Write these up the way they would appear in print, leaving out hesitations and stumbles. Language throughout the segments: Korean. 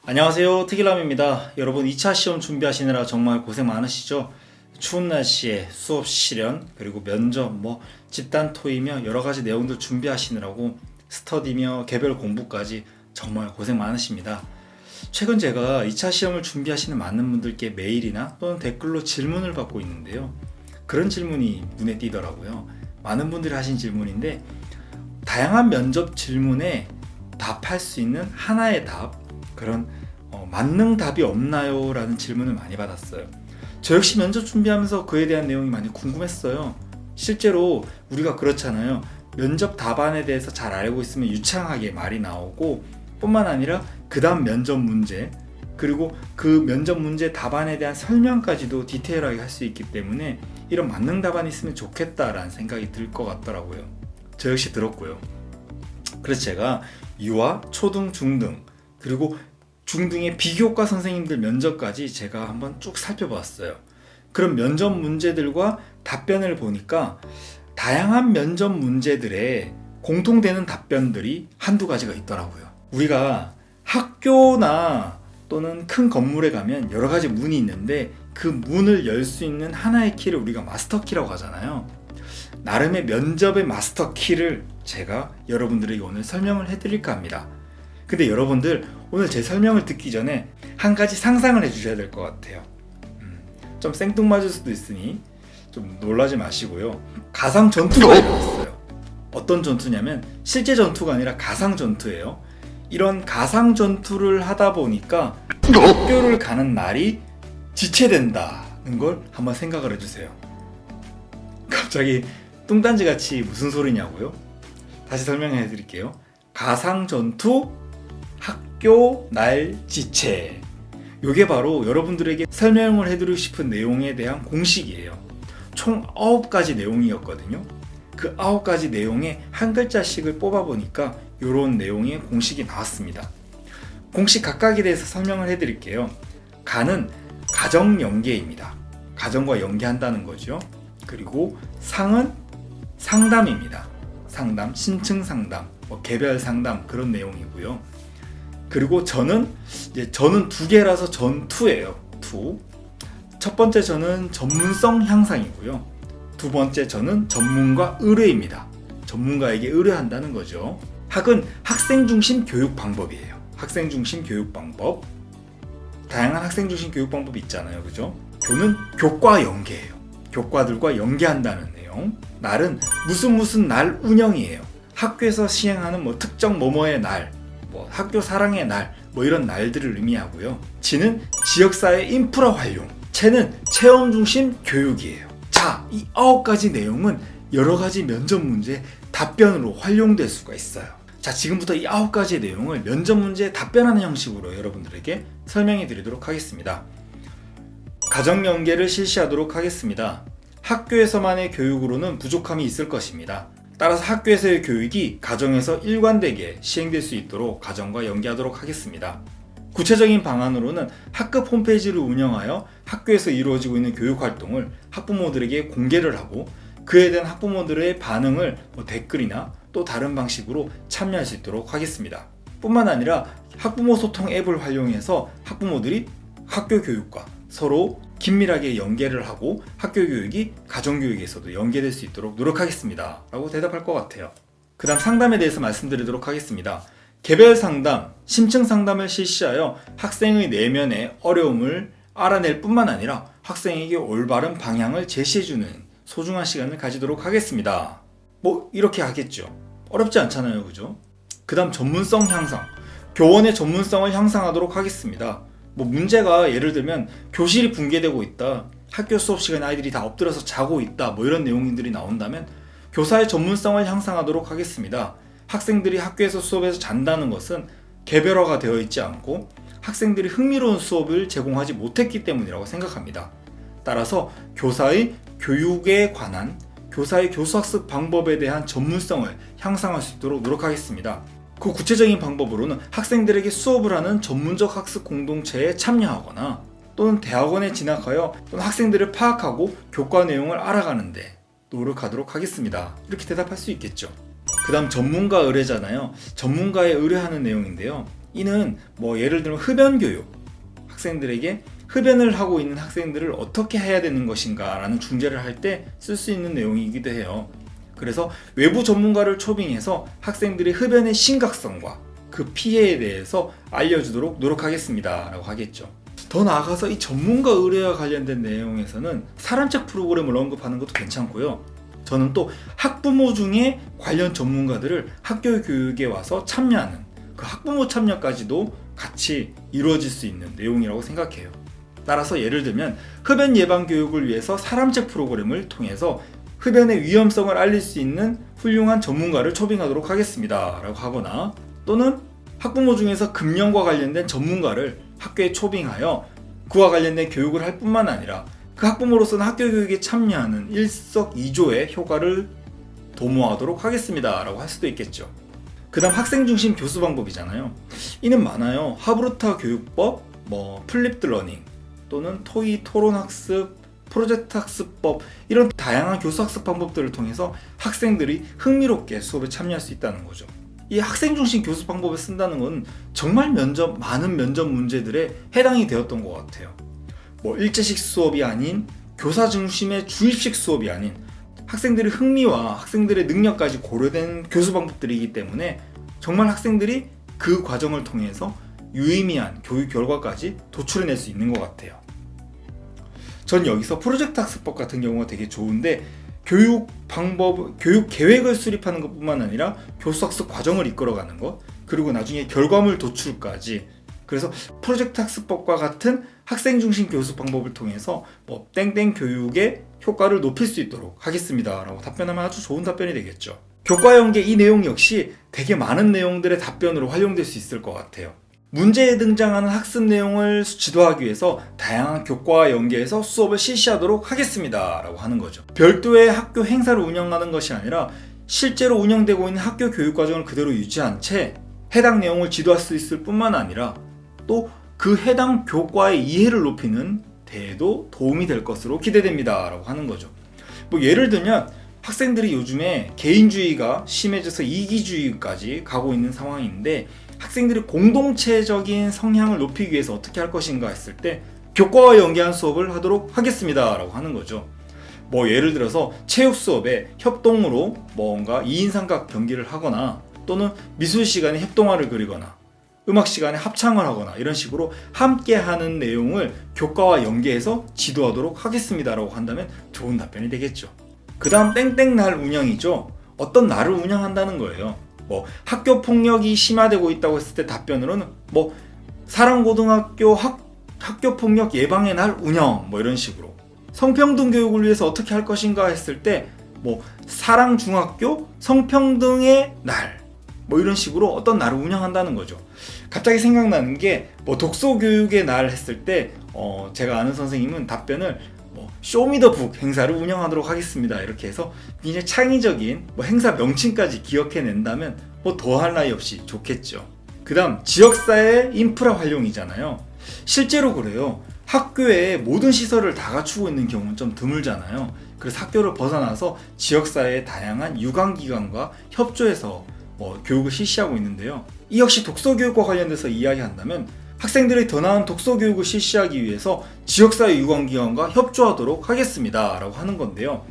안녕하세요, 특일남입니다. 여러분 2차 시험 준비하시느라 정말 고생 많으시죠? 추운 날씨에 수업 실현, 그리고 면접, 집단 토의며 여러가지 내용들 준비하시느라고 스터디며 개별 공부까지 정말 고생 많으십니다. 최근 제가 2차 시험을 준비하시는 많은 분들께 메일이나 또는 댓글로 질문을 받고 있는데요. 그런 질문이 눈에 띄더라고요. 많은 분들이 하신 질문인데, 다양한 면접 질문에 답할 수 있는 하나의 답, 그런 만능 답이 없나요? 라는 질문을 많이 받았어요. 저 역시 면접 준비하면서 그에 대한 내용이 많이 궁금했어요. 실제로 우리가 그렇잖아요. 면접 답안에 대해서 잘 알고 있으면 유창하게 말이 나오고, 뿐만 아니라 그 다음 면접 문제, 그리고 그 면접 문제 답안에 대한 설명까지도 디테일하게 할 수 있기 때문에 이런 만능 답안이 있으면 좋겠다라는 생각이 들 것 같더라고요. 저 역시 들었고요. 그래서 제가 유아, 초등, 중등, 그리고 중등의 비교과 선생님들 면접까지 제가 한번 쭉 살펴봤어요. 그런 면접 문제들과 답변을 보니까 다양한 면접 문제들에 공통되는 답변들이 한두 가지가 있더라고요. 우리가 학교나 또는 큰 건물에 가면 여러 가지 문이 있는데, 그 문을 열 수 있는 하나의 키를 우리가 마스터 키라고 하잖아요. 나름의 면접의 마스터 키를 제가 여러분들에게 오늘 설명을 해드릴까 합니다. 근데 여러분들 오늘 제 설명을 듣기 전에 한 가지 상상을 해주셔야 될 것 같아요. 좀 생뚱맞을 수도 있으니 좀 놀라지 마시고요. 가상 전투가 일어났어요. 어떤 전투냐면 실제 전투가 아니라 가상 전투예요. 이런 가상 전투를 하다 보니까 학교를 가는 날이 지체된다는 걸 한번 생각을 해주세요. 갑자기 뚱딴지 같이 무슨 소리냐고요? 다시 설명해 드릴게요. 가상 전투 학교 날 지체. 요게 바로 여러분들에게 설명을 해드리고 싶은 내용에 대한 공식이에요. 총 9가지 내용이었거든요. 그 9가지 내용에 한 글자씩을 뽑아보니까 이런 내용의 공식이 나왔습니다. 공식 각각에 대해서 설명을 해드릴게요. 가는 가정 연계입니다. 가정과 연계한다는 거죠. 그리고 상은 상담입니다. 상담, 신층 상담, 개별 상담, 그런 내용이고요. 그리고 저는 두 개라서 전투예요. 투. 첫 번째 저는 전문성 향상이고요. 두 번째 저는 전문가 의뢰입니다. 전문가에게 의뢰한다는 거죠. 학은 학생 중심 교육 방법이에요. 학생 중심 교육 방법. 다양한 학생 중심 교육 방법이 있잖아요. 그죠? 교는 교과 연계예요. 교과들과 연계한다는 내용. 날은 무슨 날 운영이에요. 학교에서 시행하는 특정 뭐뭐의 날, 학교 사랑의 날, 이런 날들을 의미하고요. 지는 지역사회 인프라 활용. 채는 체험 중심 교육이에요. 자, 이 9가지 내용은 여러 가지 면접 문제 답변으로 활용될 수가 있어요. 자, 지금부터 이 9가지 내용을 면접 문제에 답변하는 형식으로 여러분들에게 설명해 드리도록 하겠습니다. 가정 연계를 실시하도록 하겠습니다. 학교에서만의 교육으로는 부족함이 있을 것입니다. 따라서 학교에서의 교육이 가정에서 일관되게 시행될 수 있도록 가정과 연계하도록 하겠습니다. 구체적인 방안으로는 학급 홈페이지를 운영하여 학교에서 이루어지고 있는 교육 활동을 학부모들에게 공개를 하고, 그에 대한 학부모들의 반응을 댓글이나 또 다른 방식으로 참여할 수 있도록 하겠습니다. 뿐만 아니라 학부모 소통 앱을 활용해서 학부모들이 학교 교육과 서로 긴밀하게 연계를 하고 학교 교육이 가정 교육에서도 연계될 수 있도록 노력하겠습니다 라고 대답할 것 같아요. 그 다음 상담에 대해서 말씀드리도록 하겠습니다. 개별 상담, 심층 상담을 실시하여 학생의 내면의 어려움을 알아낼 뿐만 아니라 학생에게 올바른 방향을 제시해주는 소중한 시간을 가지도록 하겠습니다. 이렇게 하겠죠. 어렵지 않잖아요. 그죠? 그 다음 전문성 향상. 교원의 전문성을 향상하도록 하겠습니다. 문제가 예를 들면 교실이 붕괴되고 있다, 학교 수업 시간에 아이들이 다 엎드려서 자고 있다, 이런 내용들이 나온다면 교사의 전문성을 향상하도록 하겠습니다. 학생들이 학교에서 수업에서 잔다는 것은 개별화가 되어 있지 않고 학생들이 흥미로운 수업을 제공하지 못했기 때문이라고 생각합니다. 따라서 교사의 교육에 관한, 교사의 교수학습 방법에 대한 전문성을 향상할 수 있도록 노력하겠습니다. 그 구체적인 방법으로는 학생들에게 수업을 하는 전문적 학습 공동체에 참여하거나, 또는 대학원에 진학하여 또는 학생들을 파악하고 교과 내용을 알아가는데 노력하도록 하겠습니다. 이렇게 대답할 수 있겠죠. 그 다음 전문가 의뢰잖아요. 전문가에 의뢰하는 내용인데요. 이는 뭐 예를 들면 흡연 교육, 학생들에게 흡연을 하고 있는 학생들을 어떻게 해야 되는 것인가 라는 중재를 할 때 쓸 수 있는 내용이기도 해요. 그래서 외부 전문가를 초빙해서 학생들의 흡연의 심각성과 그 피해에 대해서 알려주도록 노력하겠습니다 라고 하겠죠. 더 나아가서 이 전문가 의뢰와 관련된 내용에서는 사람책 프로그램을 언급하는 것도 괜찮고요. 저는 또 학부모 중에 관련 전문가들을 학교 교육에 와서 참여하는 그 학부모 참여까지도 같이 이루어질 수 있는 내용이라고 생각해요. 따라서 예를 들면 흡연 예방 교육을 위해서 사람책 프로그램을 통해서 흡연의 위험성을 알릴 수 있는 훌륭한 전문가를 초빙하도록 하겠습니다 라고 하거나, 또는 학부모 중에서 금연과 관련된 전문가를 학교에 초빙하여 그와 관련된 교육을 할 뿐만 아니라 그 학부모로서는 학교 교육에 참여하는 일석이조의 효과를 도모하도록 하겠습니다 라고 할 수도 있겠죠. 그 다음 학생 중심 교수 방법이잖아요. 이는 많아요. 하브루타 교육법, 플립드 러닝, 또는 토이 토론 학습, 프로젝트 학습법, 이런 다양한 교수 학습 방법들을 통해서 학생들이 흥미롭게 수업에 참여할 수 있다는 거죠. 이 학생 중심 교수 방법을 쓴다는 건 정말 많은 면접 문제들에 해당이 되었던 것 같아요. 일제식 수업이 아닌, 교사 중심의 주입식 수업이 아닌, 학생들의 흥미와 학생들의 능력까지 고려된 교수 방법들이기 때문에 정말 학생들이 그 과정을 통해서 유의미한 교육 결과까지 도출해낼 수 있는 것 같아요. 전 여기서 프로젝트 학습법 같은 경우가 되게 좋은데, 교육 계획을 수립하는 것뿐만 아니라 교수 학습 과정을 이끌어가는 것, 그리고 나중에 결과물 도출까지, 그래서 프로젝트 학습법과 같은 학생 중심 교수 방법을 통해서 땡땡 교육의 효과를 높일 수 있도록 하겠습니다 라고 답변하면 아주 좋은 답변이 되겠죠. 교과 연계, 이 내용 역시 되게 많은 내용들의 답변으로 활용될 수 있을 것 같아요. 문제에 등장하는 학습 내용을 지도하기 위해서 다양한 교과와 연계해서 수업을 실시하도록 하겠습니다 라고 하는 거죠. 별도의 학교 행사를 운영하는 것이 아니라 실제로 운영되고 있는 학교 교육 과정을 그대로 유지한 채 해당 내용을 지도할 수 있을 뿐만 아니라 또 그 해당 교과의 이해를 높이는 데에도 도움이 될 것으로 기대됩니다 라고 하는 거죠. 예를 들면 학생들이 요즘에 개인주의가 심해져서 이기주의까지 가고 있는 상황인데, 학생들이 공동체적인 성향을 높이기 위해서 어떻게 할 것인가 했을 때 교과와 연계한 수업을 하도록 하겠습니다 라고 하는 거죠. 예를 들어서 체육 수업에 협동으로 뭔가 2인 삼각 경기를 하거나, 또는 미술 시간에 협동화를 그리거나, 음악 시간에 합창을 하거나, 이런 식으로 함께 하는 내용을 교과와 연계해서 지도하도록 하겠습니다 라고 한다면 좋은 답변이 되겠죠. 그 다음 땡땡 날 운영이죠. 어떤 날을 운영한다는 거예요. 학교 폭력이 심화되고 있다고 했을 때 답변으로는 사랑고등학교 학교 폭력 예방의 날 운영, 이런 식으로. 성평등 교육을 위해서 어떻게 할 것인가 했을 때 사랑중학교 성평등의 날, 이런 식으로 어떤 날을 운영한다는 거죠. 갑자기 생각나는 게 독서교육의 날 했을 때 제가 아는 선생님은 답변을 쇼미더북 행사를 운영하도록 하겠습니다 이렇게 해서 굉장히 창의적인 행사 명칭까지 기억해낸다면 더할 나위 없이 좋겠죠. 그 다음 지역사회 인프라 활용이잖아요. 실제로 그래요. 학교에 모든 시설을 다 갖추고 있는 경우는 좀 드물잖아요. 그래서 학교를 벗어나서 지역사회의 다양한 유관기관과 협조해서 교육을 실시하고 있는데요. 이 역시 독서교육과 관련돼서 이야기한다면 학생들이 더 나은 독서교육을 실시하기 위해서 지역사회 유관기관과 협조하도록 하겠습니다 라고 하는 건데요.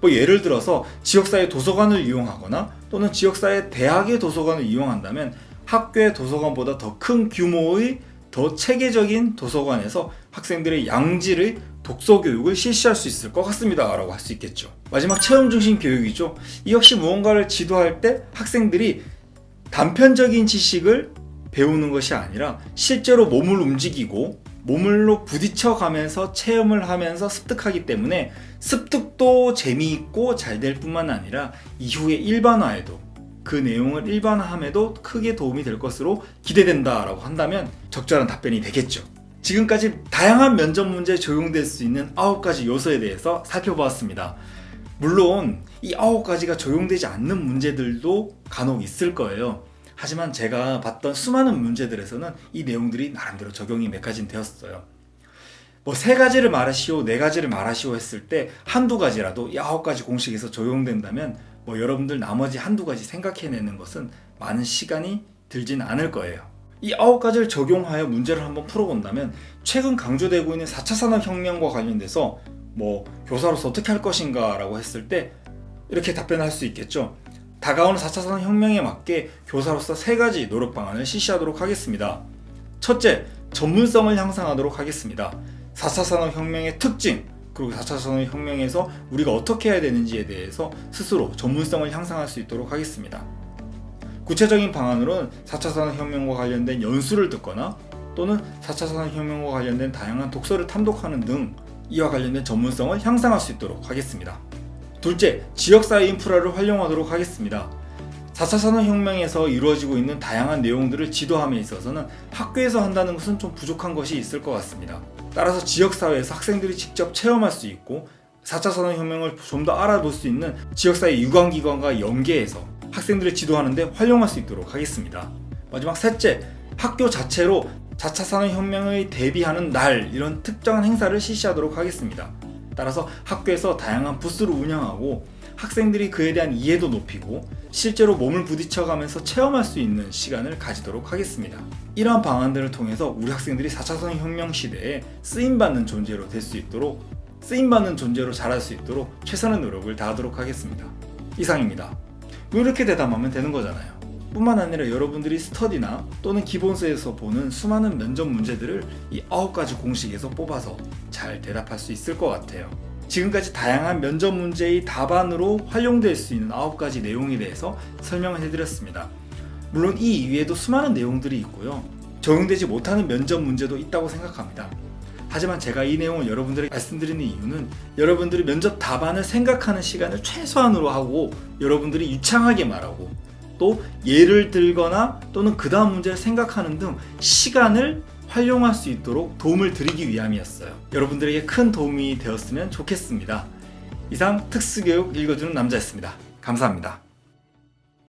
예를 들어서 지역사회 도서관을 이용하거나, 또는 지역사회 대학의 도서관을 이용한다면 학교의 도서관보다 더 큰 규모의 더 체계적인 도서관에서 학생들의 양질의 독서교육을 실시할 수 있을 것 같습니다 라고 할 수 있겠죠. 마지막 체험중심 교육이죠. 이 역시 무언가를 지도할 때 학생들이 단편적인 지식을 배우는 것이 아니라 실제로 몸을 움직이고 몸으로 부딪혀가면서 체험을 하면서 습득하기 때문에 습득도 재미있고 잘 될 뿐만 아니라 이후에 일반화에도, 그 내용을 일반화함에도 크게 도움이 될 것으로 기대된다 라고 한다면 적절한 답변이 되겠죠. 지금까지 다양한 면접 문제에 적용될 수 있는 9가지 요소에 대해서 살펴보았습니다. 물론 이 9가지가 적용되지 않는 문제들도 간혹 있을 거예요. 하지만 제가 봤던 수많은 문제들에서는 이 내용들이 나름대로 적용이 몇 가지는 되었어요. 3가지를 말하시오, 4가지를 말하시오 했을 때 한두 가지라도 이 9가지 공식에서 적용된다면 여러분들 나머지 한두 가지 생각해내는 것은 많은 시간이 들진 않을 거예요. 이 9가지를 적용하여 문제를 한번 풀어본다면 최근 강조되고 있는 4차 산업혁명과 관련돼서 교사로서 어떻게 할 것인가 라고 했을 때 이렇게 답변할 수 있겠죠. 다가오는 4차 산업혁명에 맞게 교사로서 3가지 노력 방안을 실시하도록 하겠습니다. 첫째, 전문성을 향상하도록 하겠습니다. 4차 산업혁명의 특징, 그리고 4차 산업혁명에서 우리가 어떻게 해야 되는지에 대해서 스스로 전문성을 향상할 수 있도록 하겠습니다. 구체적인 방안으로는 4차 산업혁명과 관련된 연수를 듣거나 또는 4차 산업혁명과 관련된 다양한 독서를 탐독하는 등 이와 관련된 전문성을 향상할 수 있도록 하겠습니다. 둘째, 지역사회 인프라를 활용하도록 하겠습니다. 4차 산업혁명에서 이루어지고 있는 다양한 내용들을 지도함에 있어서는 학교에서 한다는 것은 좀 부족한 것이 있을 것 같습니다. 따라서 지역사회에서 학생들이 직접 체험할 수 있고 4차 산업혁명을 좀 더 알아볼 수 있는 지역사회 유관기관과 연계해서 학생들을 지도하는 데 활용할 수 있도록 하겠습니다. 마지막 셋째, 학교 자체로 4차 산업혁명을 대비하는 날, 이런 특정한 행사를 실시하도록 하겠습니다. 따라서 학교에서 다양한 부스를 운영하고 학생들이 그에 대한 이해도 높이고 실제로 몸을 부딪혀가면서 체험할 수 있는 시간을 가지도록 하겠습니다. 이러한 방안들을 통해서 우리 학생들이 4차 산업혁명 시대에 쓰임받는 존재로 될 수 있도록, 쓰임받는 존재로 자랄 수 있도록 최선의 노력을 다하도록 하겠습니다. 이상입니다. 이렇게 대답하면 되는 거잖아요. 뿐만 아니라 여러분들이 스터디나 또는 기본서에서 보는 수많은 면접 문제들을 이 9가지 공식에서 뽑아서 잘 대답할 수 있을 것 같아요. 지금까지 다양한 면접 문제의 답안으로 활용될 수 있는 9가지 내용에 대해서 설명을 해드렸습니다. 물론 이 이외에도 수많은 내용들이 있고요. 적용되지 못하는 면접 문제도 있다고 생각합니다. 하지만 제가 이 내용을 여러분들에게 말씀드리는 이유는 여러분들이 면접 답안을 생각하는 시간을 최소한으로 하고 여러분들이 유창하게 말하고 또 예를 들거나 또는 그 다음 문제를 생각하는 등 시간을 활용할 수 있도록 도움을 드리기 위함이었어요. 여러분들에게 큰 도움이 되었으면 좋겠습니다. 이상 특수교육 읽어주는 남자였습니다. 감사합니다.